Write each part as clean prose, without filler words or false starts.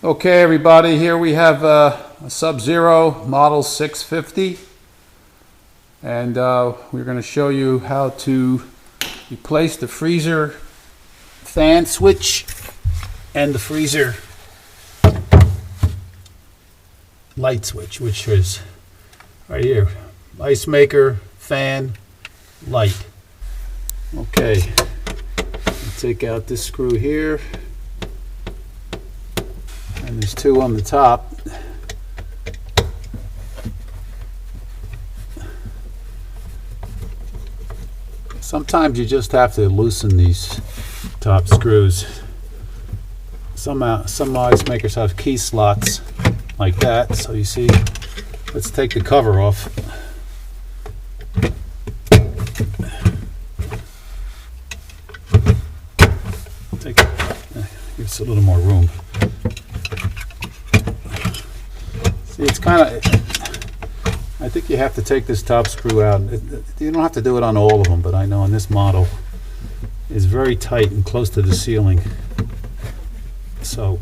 Okay, everybody, here we have a Sub-Zero Model 650, and we're going to show you how to replace the freezer fan switch and the freezer light switch, which is right here. Ice maker, fan, light. Okay, take out this screw here. And there's two on the top. Sometimes you just have to loosen these top screws. Some ice makers have key slots like that. So you see, let's take the cover off. Gives a little more room. See, it's kind of, I think you have to take this top screw out. You don't have to do it on all of them, but I know on this model is very tight and close to the ceiling. So,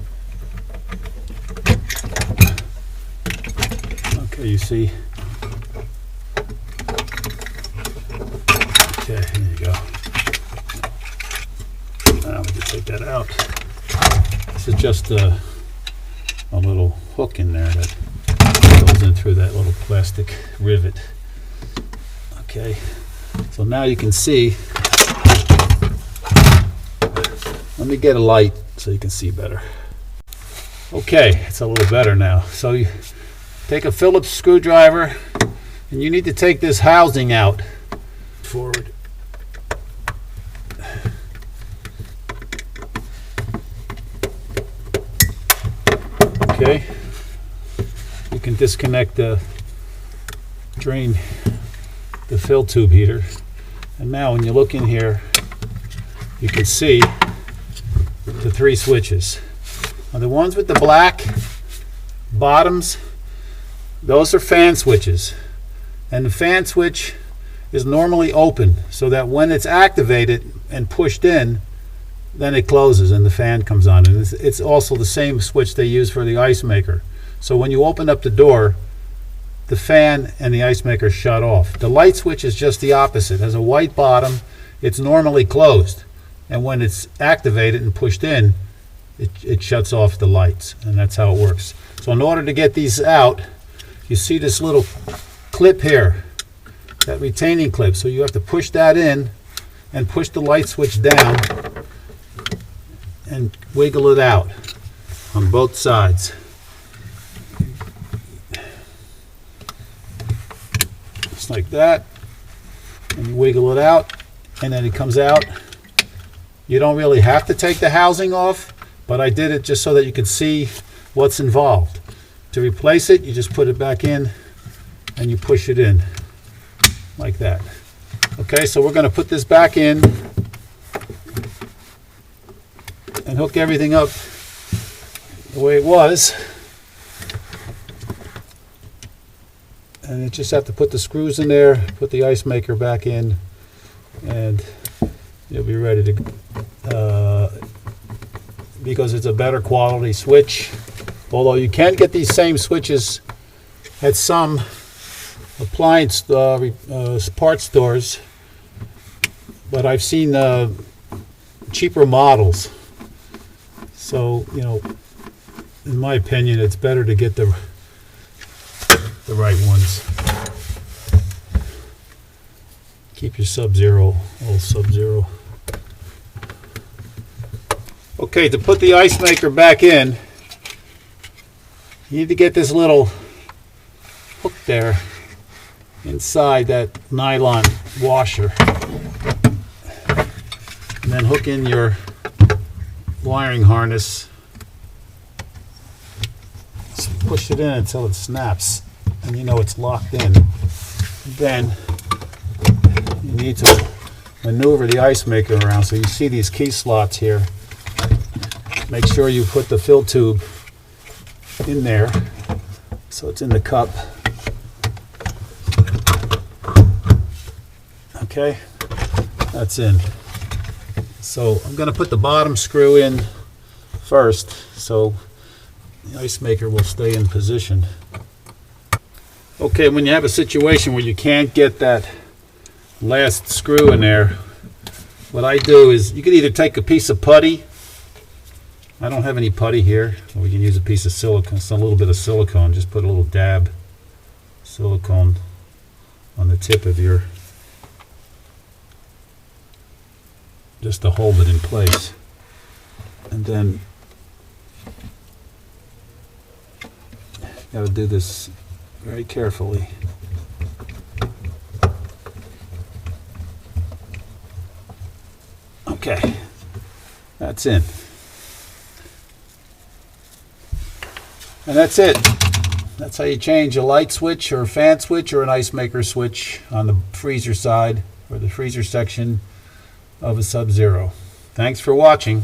okay, you see. Okay, there you go. Now we can take that out. This is just a little hook in there that goes in through that little plastic rivet. Okay, so now you can see. Let me get a light so you can see better. Okay, it's a little better now. So you take a Phillips screwdriver and you need to take this housing out. Forward. Okay, you can disconnect the drain, the fill tube heater, and now when you look in here, you can see the three switches. Now the ones with the black bottoms, those are fan switches, and the fan switch is normally open so that when it's activated and pushed in, then it closes and the fan comes on. And it's also the same switch they use for the ice maker. So when you open up the door, the fan and the ice maker shut off. The light switch is just the opposite. It has a white bottom. It's normally closed. And when it's activated and pushed in, it shuts off the lights. And that's how it works. So in order to get these out, you see this little clip here, that retaining clip. So you have to push that in and push the light switch down and wiggle it out on both sides. Just like that. And you wiggle it out, and then it comes out. You don't really have to take the housing off, but I did it just so that you could see what's involved. To replace it, you just put it back in and you push it in like that. Okay, so we're going to put this back in and hook everything up the way it was. And you just have to put the screws in there, put the ice maker back in, and you'll be ready to, because it's a better quality switch. Although you can get these same switches at some appliance parts stores, but I've seen cheaper models. So, you know, in my opinion, it's better to get the right ones. Keep your Sub-Zero, old Sub-Zero. Okay, to put the ice maker back in, you need to get this little hook there inside that nylon washer. And then hook in your wiring harness. Just push it in until it snaps and you know it's locked in. Then you need to maneuver the ice maker around. So you see these key slots here. Make sure you put the fill tube in there so it's in the cup. Okay, that's in. So I'm going to put the bottom screw in first. So the ice maker will stay in position. Okay, when you have a situation where you can't get that last screw in there, what I do is you could either take a piece of putty. I don't have any putty here, so we can use a piece of silicone, a little bit of silicone. Just put a little dab silicone on the tip of your, just to hold it in place. And then got to do this very carefully. Okay, that's in. And that's it. That's how you change a light switch or a fan switch or an ice maker switch on the freezer side or the freezer section of a Sub-Zero. Thanks for watching.